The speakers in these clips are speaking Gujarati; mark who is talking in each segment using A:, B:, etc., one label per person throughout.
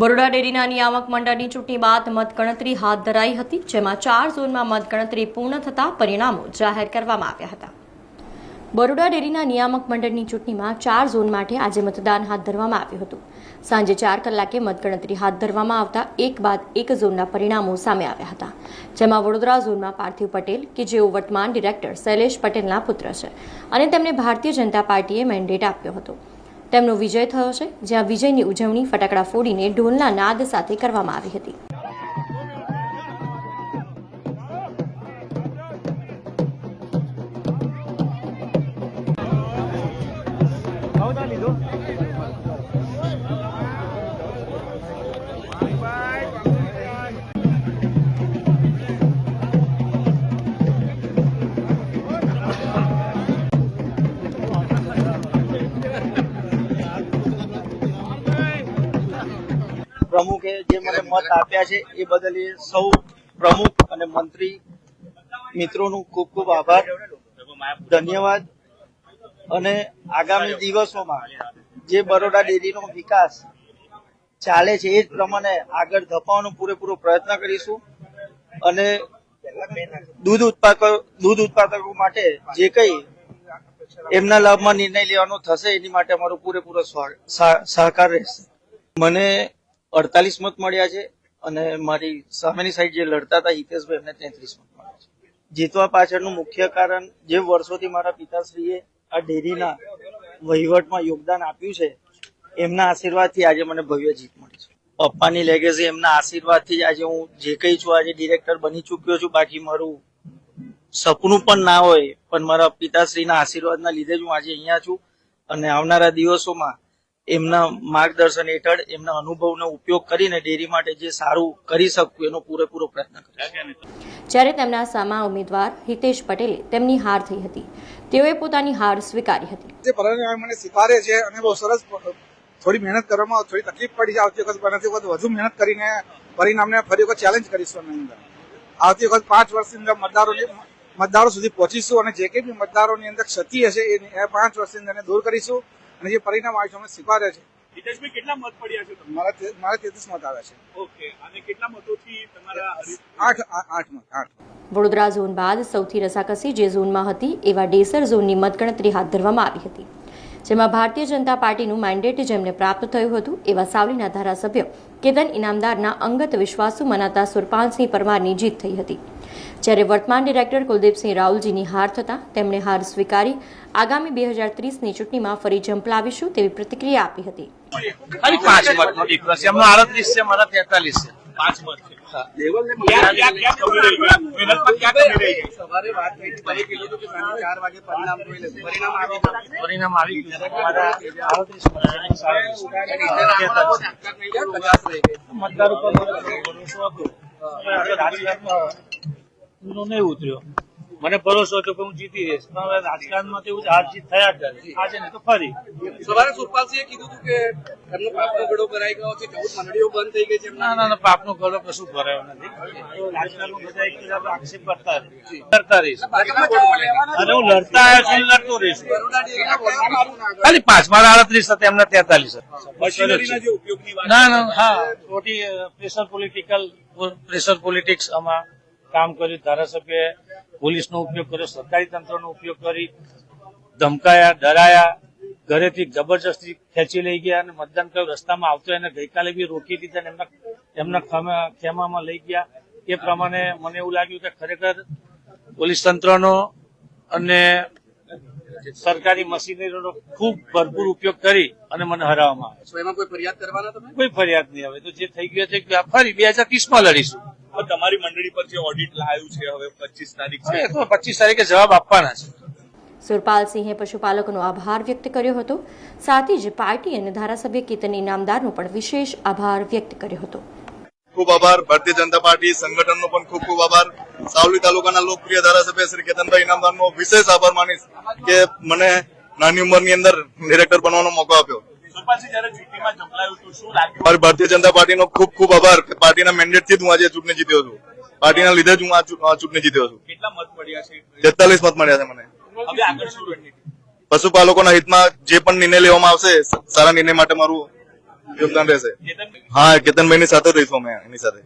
A: બરોડા ડેરીના નિયામક મંડળની ચૂંટણી બાદ મતગણતરી હાથ ધરાઈ હતી, જેમાં 4 ઝોનમાં મતગણતરી પૂર્ણ થતા પરિણામો જાહેર કરવામાં આવ્યા હતા। બરોડા ડેરીના નિયામક મંડળની ચૂંટણીમાં 4 ઝોન માટે આજે મતદાન હાથ ધરવામાં આવ્યું હતું। સાંજે 4 કલાકે મતગણતરી હાથ ધરવામાં આવતા એક બાદ એક ઝોનના પરિણામો સામે આવ્યા હતા, જેમાં વડોદરા ઝોનમાં પાર્થિવ પટેલ, કે જેઓ વર્તમાન ડિરેક્ટર શૈલેષ પટેલના પુત્ર છે અને તેમને ભારતીય જનતા પાર્ટીએ મેન્ડેટ આપ્યો હતો, તેમનો વિજય થયો છે, જ્યાં વિજયની ઉજવણી ફટાકડા ફોડીને ઢોલના નાદ સાથે કરવામાં આવી હતી।
B: પ્રમુખે જે મને મત આપ્યા છે એ બદલ સૌ પ્રમુખ અને મંત્રી મિત્રોનું ખૂબ ખૂબ આભાર, ધન્યવાદ। અને આગામી દિવસોમાં જે બરોડા ડેરીનો વિકાસ ચાલે છે એ જ પ્રમાણે આગળ ધપાવવાનો પૂરેપૂરો પ્રયત્ન કરીશું અને દૂધ ઉત્પાદકો માટે જે કંઈ એમના લાભમાં નિર્ણય લેવાનો થશે એની માટે અમારો પૂરેપૂરો સહકાર રહેશે। મને 48 મત મળ્યા છે અને મારી સામેની સાઈડ જે લડતા હતા હિતેશભાઈ એમને 33 મત મળ્યા છે। જીતવા પાછળનું મુખ્ય કારણ જે વર્ષોથી મારા પિતાશ્રીએ આ ડેરીના વહીવટમાં યોગદાન આપ્યું છે, એમના આશીર્વાદથી આજે મને ભવ્ય જીત મળી છે। પપ્પાની લેગેસી, એમના આશીર્વાદથી જ આજે હું જે કંઈ છું આજે ડિરેક્ટર બની ચૂક્યો છું। બાકી મારું સપનું પણ ના હોય, પણ મારા પિતાશ્રીના આશીર્વાદના લીધે જ હું આજે અહીંયા છું અને આવનારા દિવસોમાં એમના માર્ગદર્શન હેઠળ એમના અનુભવનો ઉપયોગ કરીને ડેરી માટે જે સારું કરી શકું એનો પૂરેપૂરો પ્રયત્ન કરીશ।
A: જ્યારે તેમના સામા ઉમેદવાર હિતેશ પટેલે તેમની હાર થઈ હતી, તેઓએ પોતાની હાર સ્વીકારી હતી।
C: જે પરિણામ મને સ્વીકારે છે અને બહુ સરસ, થોડી મહેનત કરવામાં થોડી તકલીફ પડી છે। આવતી વખત વધુ મહેનત કરીને પરિણામને ફરી વખત ચેલેન્જ કરીશું। એની અંદર આવતી વખત 5 વર્ષની અંદર મતદારો સુધી પહોંચીશું અને જે કંઈ બી મતદારોની અંદર ક્ષતિ હશે એ 5 વર્ષની અંદર દૂર કરીશું અને જે પરિણામ આવ્યું અમે સ્વીકારે છે।
D: હિતેશભાઈ, કેટલા મત પડ્યા છે તમને?
C: મારા 33 મત આવ્યા છે।
D: ઓકે, અને કેટલા મતોથી તમારા
C: 8 મત।
A: વડોદરા ઝોન બાદ સૌથી રસાકસી જે ઝોનમાં હતી એવા ડેસર ઝોનની મતગણતરી હાથ ધરવામાં આવી હતી, જેમાં ભારતીય જનતા પાર્ટીનું મેન્ડેટ જેમને પ્રાપ્ત થયું હતું એવા સાવલીના ધારાસભ્ય કેતન ઇનામદારના અંગત વિશ્વાસુ મનાતા સુરપાલસિંહ પરમારની જીત થઈ હતી, જ્યારે વર્તમાન ડિરેક્ટર કુલદીપસિંહ રાઉલજીની હાર થતાં તેમણે હાર સ્વીકારી આગામી 2030ની ચૂંટણીમાં ફરી ઝંપલાવીશું તેવી પ્રતિક્રિયા આપી હતી।
E: ખાલી 5 મતનો ડિફરન્સ છે, એમનો 38 છે, મારા 43 છે।
D: 5 મત છે। ક્યાં કમી રહી ગઈ? મહેનતમાં ક્યાં કમી રહી ગઈ?
C: સવારે વાત થઈ હતી, તમે કીધું હતું કે સાંજે 4 વાગે પરિણામ જોઈ લેશે,
E: પરિણામ આવી ગયું છે, મારા 38 મતદાર ઉપર ભરોસો હતો, રાજકારણમાં નહીં ઉતર્યો। મને ભરોસો હતો કે હું જીતી રહીશ, પણ હવે રાજકારણમાં તો એવું હાર જીત થયા જ કરે, આજે નહીં તો ફરી।
C: સવારે સુરપાલસિંહે કીધું હતું કે એમનો પાપનો ગળો ભરાઈ ગયો છે, 14 મંડળીઓ બંધ થઈ ગઈ છે।
E: ના, પાપનો ગળો કશું ભરાયો નથી। રાજકારણમાં બધા એકબીજા આક્ષેપ કરતા રહીશ અને હું લડતા આવ્યો છું, લડતો રહીશ। ખાલી 5, મારા 38 હતા, એમના 43
D: મશીનરીના જે ઉપયોગની વાત
E: ના, હા, ખોટી પ્રેશર પોલિટિક્સ આમાં કામ કર્યું। ધારાસભ્ય પોલીસનો ઉપયોગ કર્યો, સરકારી તંત્રનો ઉપયોગ કરી, ધમકાયા, ડરાયા, ઘરેથી જબરજસ્તી ખેંચી લઈ ગયા અને મતદાન કર્યું। રસ્તામાં આવતો એને ગઈકાલે બી રોકી દીધા અને એમના ખેમામાં લઈ ગયા। એ પ્રમાણે મને એવું લાગ્યું કે ખરેખર પોલીસ તંત્રનો અને સરકારી મશીનરીનો ખૂબ ભરપૂર ઉપયોગ કરી અને મને હરાવવામાં આવે।
C: એમાં કોઈ ફરિયાદ કરવાના તમે?
E: કોઈ ફરિયાદ નહીં, હવે તો જે થઈ ગયું છે ફરી 2030માં લડીશું।
D: તમારી મંડળી પર જે ઓડિટ લાવ્યું છે હવે 25 તારીખ છે,
E: તો 25 તારીખે જવાબ આપવાના છે।
A: સુરપાલસિંહે પશુપાલકોનો આભાર વ્યક્ત કર્યો હતો, સાથે જ પાર્ટી અને ધારાસભ્ય કેતન ઇનામદારનો પણ વિશેષ આભાર વ્યક્ત કર્યો હતો।
F: ખૂબ આભાર ભારતીય જનતા પાર્ટી સંગઠનનો પણ ખૂબ ખૂબ આભાર। સાવલી તાલુકાના લોકપ્રિય ધારાસભ્ય શ્રી કેતનભાઈ ઇનામદારનો વિશેષ આભાર માનીશ કે મને નાની ઉંમરની અંદર ડિરેક્ટર બનવાનો મોકો આપ્યો।
D: સુરપાલસિંહ, જ્યારે ચૂંટણીમાં ઝંપલાયું હતું શું લાગ્યું?
F: મારી ભારતીય જનતા પાર્ટીનો ખૂબ ખૂબ આભાર કે પાર્ટીના મેન્ડેટથી જ હું આજે ચૂંટણી જીત્યો છું। પાર્ટીના લીધે જ હું આ ચૂંટણી જીત્યો છું।
D: કેટલા મત મળ્યા છે?
F: 43 મત મળ્યા છે મને।
D: હવે આગળ શું રણનીતિ?
F: પશુપાલકોના હિતમાં જે પણ નિર્ણય લેવામાં આવશે સારા નિર્ણય માટે મારું યોગદાન રહેશે. હા, કેતનભાઈની સાથે રહીશું અમે એની સાથે.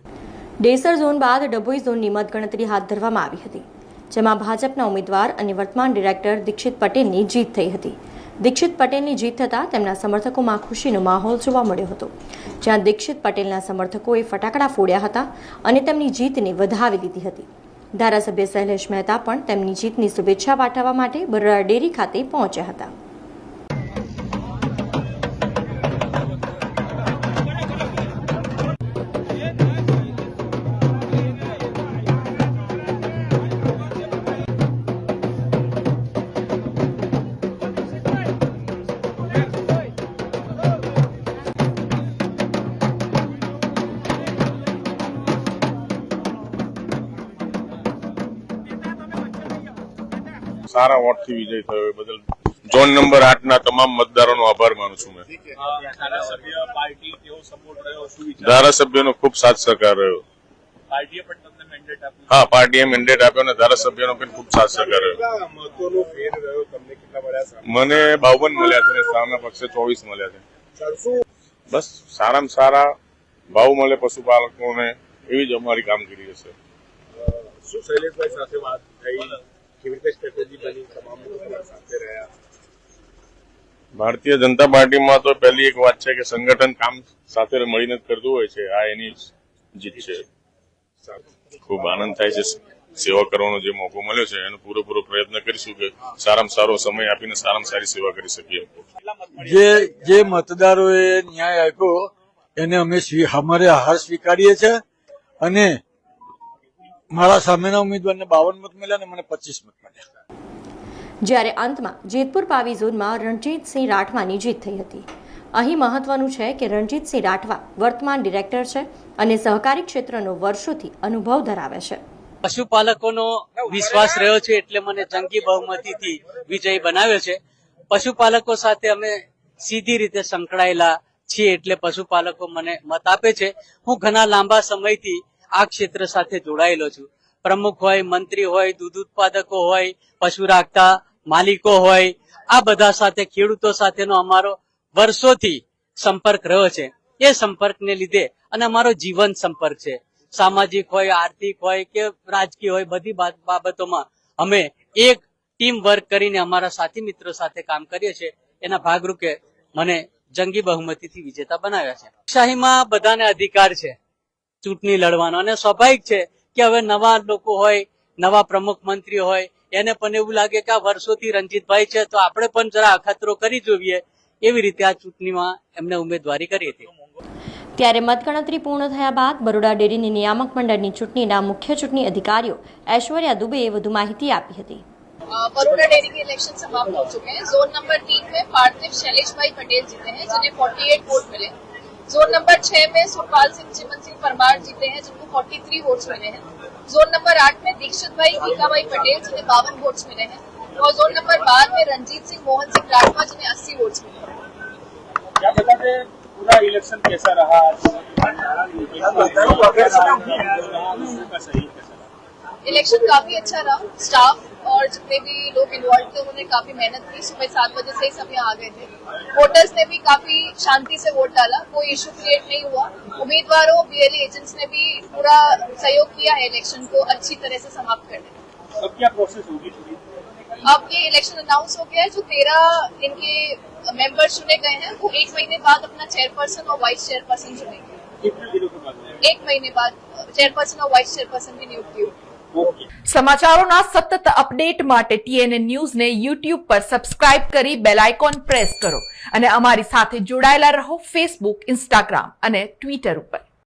A: ડેસર ઝોન બાદ ડભોઈ ઝોનની મતગણતરી હાથ ધરવામાં આવી હતી, જેમાં ભાજપના ઉમેદવાર અને વર્તમાન ડિરેક્ટર દીક્ષિત પટેલની જીત થઈ હતી. દીક્ષિત પટેલની જીત થતાં તેમના સમર્થકોમાં ખુશીનો માહોલ જોવા મળ્યો હતો, જ્યાં દીક્ષિત પટેલના સમર્થકોએ ફટાકડા ફોડ્યા હતા અને તેમની જીતને વધાવી દીધી હતી. ધારાસભ્ય શૈલેષ મહેતા પણ તેમની જીતની શુભેચ્છા પાઠવવા માટે બરોડા ડેરી ખાતે પહોંચ્યા હતા.
G: સારા વોટથી વિજય થયો એ બદલ ઝોન નંબર 8 ના તમામ મતદારોનો આભાર માનું છું. મેં
D: ધારાસભ્ય પાર્ટી કેવો સપોર્ટ રહ્યો, શું વિચાર?
G: ધારાસભ્યનો ખૂબ સાથ સહકાર રહ્યો.
D: પાર્ટીએ પણ તમને મેન્ડેટ આપ્યું?
G: હા, પાર્ટીએ મેન્ડેટ આપ્યો અને ધારાસભ્યનો પણ ખૂબ સાથ સહકાર રહ્યો.
D: મતોનો ફેર રહ્યો, તમને કેટલા મળ્યા?
G: મને 52 મળ્યા છે અને સામેના પક્ષે 24 મળ્યા છે. બસ સારામાં સારા ભાવ મળે પશુપાલકોને એવી જ અમારી કામગીરી હશે.
D: શું શૈલેષભાઈ સાથે વાત થઈ? કેવી રીતે સ્ટ્રેટેજી બની? તમામ લોકો સાથે રહ્યા?
G: ભારતીય જનતા પાર્ટીમાં તો પહેલી એક વાત છે કે સંગઠન કામ સાથે મળીને જ કરતું હોય છે. આ એની જીત છે. ખૂબ આનંદ થાય છે. સેવા કરવાનો જે મોકો મળ્યો છે એનો પૂરેપૂરો પ્રયત્ન કરીશું કે સારામાં સારો સમય આપીને સારામાં સારી સેવા કરી શકીએ.
H: જે મતદારોએ ન્યાય આપ્યો એને અમે અમારે હાર સ્વીકારીએ છીએ અને મારા સામેના ઉમેદવારને 52 મત મળ્યા અને મને 25 મત મળ્યા.
A: જ્યારે અંતમાં જેતપુર પાવી ઝોનમાં રણજીતસિંહ રાઠવાની જીત થઈ હતી. અહીં મહત્વનું છે કે રણજીતસિંહ રાઠવા વર્તમાન ડિરેક્ટર છે અને સહકારી ક્ષેત્રનો વર્ષોથી અનુભવ ધરાવે છે.
I: પશુપાલકોનો વિશ્વાસ રહ્યો છે એટલે મને જંગી બહુમતીથી વિજય બનાવ્યો છે. પશુપાલકો સાથે અમે સીધી રીતે સંકળાયેલા છીએ એટલે પશુપાલકો મને મત આપે છે. હું ઘણા લાંબા સમયથી આ ક્ષેત્ર સાથે જોડાયેલો છું. પ્રમુખ હોય, મંત્રી હોય, દૂધ ઉત્પાદકો હોય, પશુ રાખતા માલિકો હોય, આ બધા સાથે ખેડૂતો સાથેનો અમારો વર્ષોથી સંપર્ક રહ્યો છે. એ સંપર્કને લીધે અને અમારો જીવન સંપર્ક છે. સામાજિક હોય, આર્થિક હોય કે રાજકીય હોય, બધી બાબતોમાં અમે એક ટીમ વર્ક કરીને અમારા સાથી મિત્રો સાથે કામ કરીએ છીએ. એના ભાગરૂપે મને જંગી બહુમતીથી વિજેતા બનાવ્યા છે. લોકશાહીમાં બધાને અધિકાર છે ચૂંટણી લડવાનો અને સ્વાભાવિક છે કે હવે નવા લોકો હોય, નવા પ્રમુખ મંત્રી હોય, એને પણ એવું લાગે કે આ વર્ષોથી રણજીતભાઈ છે તો આપણે પણ જરા અખતરો કરી જોઈએ. એવી રીતે આ ચૂંટણીમાં એમને ઉમેદવારી કરી હતી.
A: ત્યારે મતગણતરી પૂર્ણ થયા બાદ બરોડા ડેરીની નિયામક મંડળની ચૂંટણીના મુખ્ય ચૂંટણી અધિકારીઓ ऐश्वर्या दुबे વધુ માહિતી આપી હતી.
J: बरोड़ा डेयरी के इलेक्शन समाप्त हो चुके हैं. जोन नंबर 3 में पार्थिव शैलेश भाई पटेल जीते हैं जिन्हें 48 वोट मिले. जोन नंबर 6 में सुखपाल सिंह चिमन सिंह परमार जीते हैं जिनको 43 वोट्स मिले हैं. जोन नंबर 8 में दीक्षित भाई भीखा भाई पटेल जिन्हें 52 वोट्स मिले हैं और जोन नंबर 12 में रंजीत सिंह मोहन सिंह राठवा जिन्हें 80 वोट्स मिले हैं.
D: क्या बताते पूरा इलेक्शन कैसा रहा?
J: इलेक्शन काफी अच्छा रहा. स्टाफ और जितने भी लोग इन्वॉल्व थे उन्होंने काफी मेहनत की. सुबह 7 बजे से ही सब यहाँ आ गए थे. वोटर्स ने भी काफी शांति से वोट डाला. कोई इश्यू क्रिएट नहीं हुआ. उम्मीदवारों, बीएलए एजेंट्स ने भी पूरा सहयोग किया है इलेक्शन को अच्छी तरह से समाप्त करने में.
D: अब क्या प्रोसेस होगी?
J: अब ये इलेक्शन अनाउंस हो गया है. जो 13 इनके मेंबर्स चुने गए हैं वो 1 महीने बाद अपना चेयरपर्सन और वाइस चेयरपर्सन चुनेंगे.
D: कितने दिनों के बाद?
J: 1 महीने बाद चेयरपर्सन और वाइस चेयरपर्सन की नियुक्ति होगी.
K: સમાચારોના સતત અપડેટ માટે TNN ન્યૂઝને YouTube પર સબસ્ક્રાઇબ કરી બેલ આઇકોન પ્રેસ કરો અને અમારી સાથે જોડાયેલા રહો Facebook, Instagram અને Twitter ઉપર.